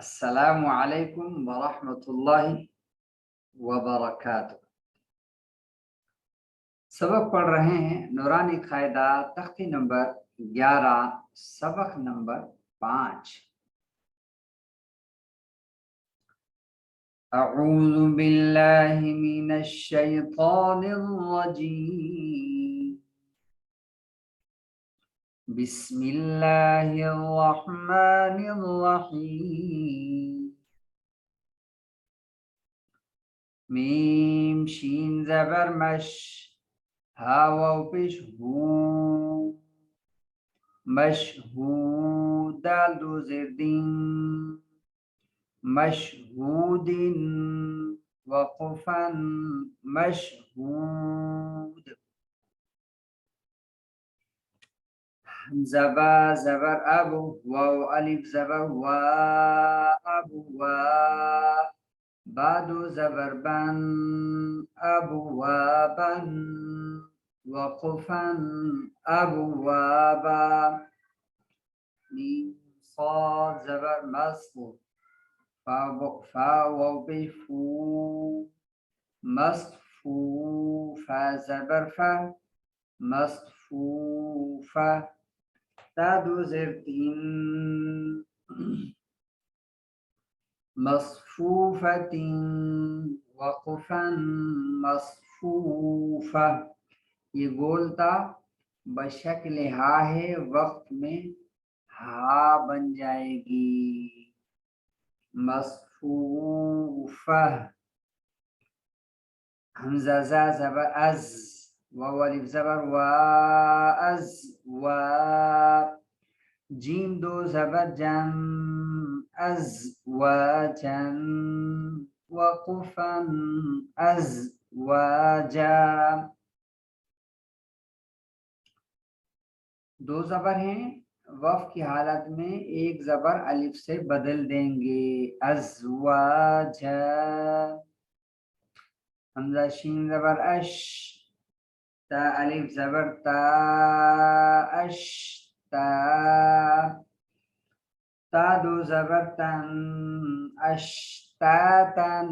अस्सलामु अलैकुम वरहमतुल्लाहि वबरकातुहू। सबक पढ़ रहे हैं नूरानी कायदा तख्ती नंबर 11 सबक नंबर 5। अऊज़ु बिल्लाहि मिनश शैतानिर रजीम। बिस्मिल्लाहिर रहमानिर रहीम। मीम शीन ज़बर मश हा वाव पेश हू मशहूद दाल दो ज़ेर दिन मशहूदिन वक़फ़न मशहूद। ज़बा ज़बर अब वाव अलिफ ज़बर वा अबू वा बादो ज़बर बन अबवाबन वक़फ़न अबवाबा। मीम साद ज़बर मस्फ़ू फा वाव पे फू मस्फ़ू फा ज़बर फा मस्फ़ूफ़ा ता दो ज़ेर तीन मस्फ़ूफ़तिन वक़फ़न मस्फ़ूफ़ा। ये गोलता बशक्ल हा है, वक्त में हा बन जाएगी मस्फ़ूफ़ा। हमज़ा ज़ा ज़बर अज़ वाव अलिफ ज़बर वा अज़ वा जीम दो ज़बर जम अज़वाजन वक़फ़न अज़वाजा। दो ज़बर हैं, वफ़ की हालत में एक ज़बर अलिफ से बदल देंगे अज़वाजा। हमज़ा शीन ज़बर अश ता अलिफ ज़बर ता अश ता ता दो ज़बर तन अश्तातन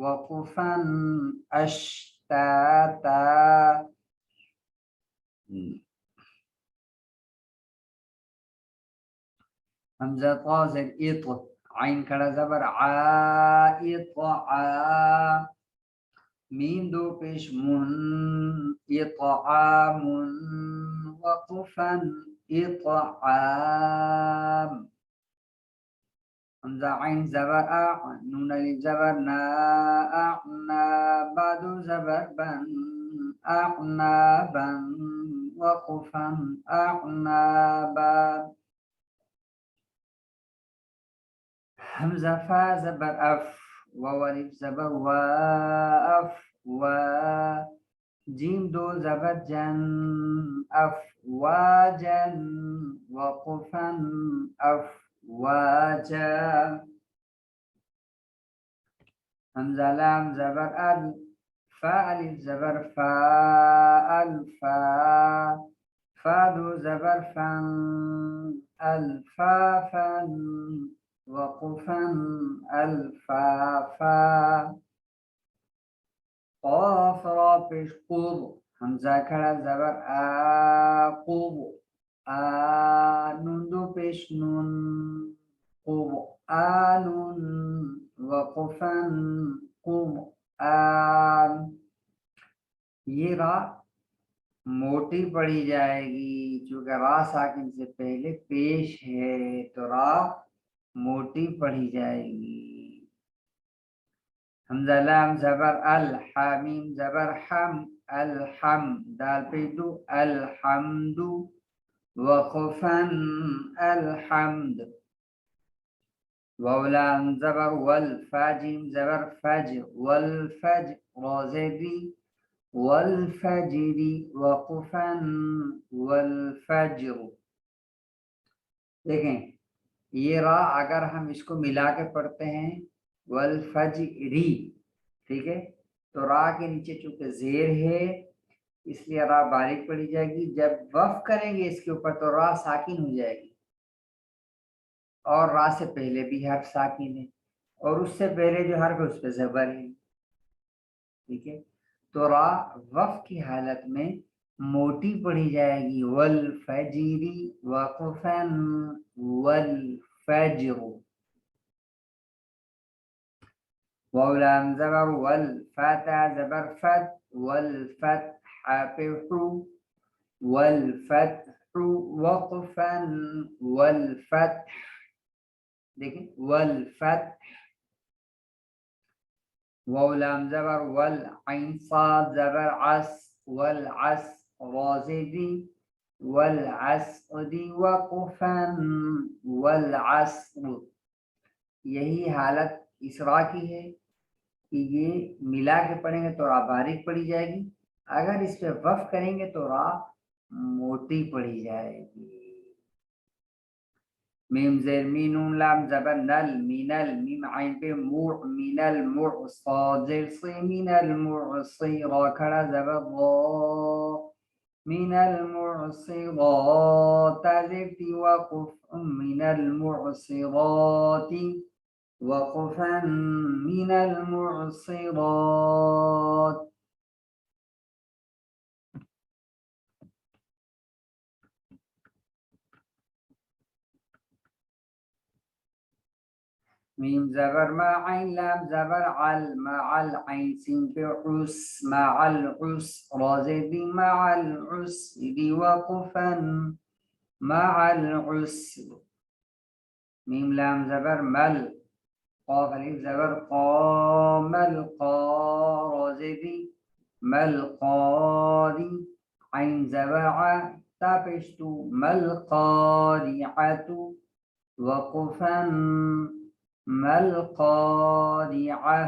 वक़फ़न अश्ताता। हमज़ा ता ज़ेर इत आइन खड़ा ज़बर आ इत आ मीम दो पेश मुन इत्आमुन वक़फ़न इत्आम। हमज़ा आइन ज़बर आ नून अलिफ ज़बर ना अअना बादो ज़बर बन अअनाबन वक़फ़न अअनाबा। हमज़ा फा ज़बर अफ वाव अलिफ ज़बर वा अफ वा जीम दो ज़बर जन अफ़वाजन वक़फ़न अफ़वाजा। हमज़ा लाम ज़बर अल फा अलिफ ज़बर फा अल्फा फा दो ज़बर फन अल्फाफन वक़फ़न अल्फाफा। क़ाफ रा पेश क़ुब हमज़ा खड़ा ज़बर आ क़ुब आ नून दो पेश नून क़ुब आनुन वक़फ़न क़ुब आन। ये रा मोटी पढ़ी जाएगी, चूँकि रा साकिन से पहले पेश है तो रा मोटी पढ़ी जाएगी। हमज़ा लाम ज़बर अल हामीम ज़बर हम अलहम दाल पे दू अलहम्दु वक़फ़न अलहम्द। वाव लाम ज़बर वल फाजिम ज़बर फज वल फज रा ज़ेरी वल फजरी वक़फ़न वल फज्र। देखें ये रा अगर हम इसको मिला के पढ़ते हैं वल फजरी, ठीक है, तो रा के नीचे चूंकि जेर है इसलिए रा बारीक पड़ी जाएगी। जब वफ करेंगे इसके ऊपर तो रा साकिन हो जाएगी। और रा से पहले भी हर्फ साकिन है और उससे पहले जो हर्फ है उस पर जबर है। ठीक है, तो रा वफ की हालत में मोटी पढ़ी जाएगी, वल फजीरी वक़फ़न वल फज्र। वाव लाम ज़बर वल, फता ज़बर फत, वल फत्ह पे हु, वल फत्हु वक़फ़न वल फत्ह। देखिए वल फत्ह, वाव लाम ज़बर वल, ऐन साद ज़बर अस, वल अस ज़ेदी, वल अस्री वक़फ़न वल अस्र। यही हालत इसरा की है कि ये मिला के पढ़ेंगे तो रा बारीक पढ़ी जाएगी, अगर इस पे वफ करेंगे तो रा मोटी पढ़ी जाएगी। मीम ज़ेर मीम नून लाम ज़बर नल, मिनल, मीम आइन पे मुअ, मिनल मुअ, साद ज़ेर से मिनल मुअस्सी, रा खड़ा ज़बर रा, मिनल मुअस्सिरात, ता ज़ेर ती वक़फ़, मिनल मुअस्सिराती वक़फ़न मिनल मुअस्सिरात। मीम ज़बर मा, ऐन लाम ज़बर अल, मअल, ऐन सीन पे उस, मअल उस, रा ज़ेर दी मअल उस्री वक़फ़न मअल उस्र। मीम लाम ज़बर मल, क़ाफ अलिफ ज़बर क़ा, मल क़ा, रा ज़ेर दी मल क़ारी, ऐन ज़बर अ, ता पेश तू, मल क़ारिअतु वक़फ़न मल क़ारिअह।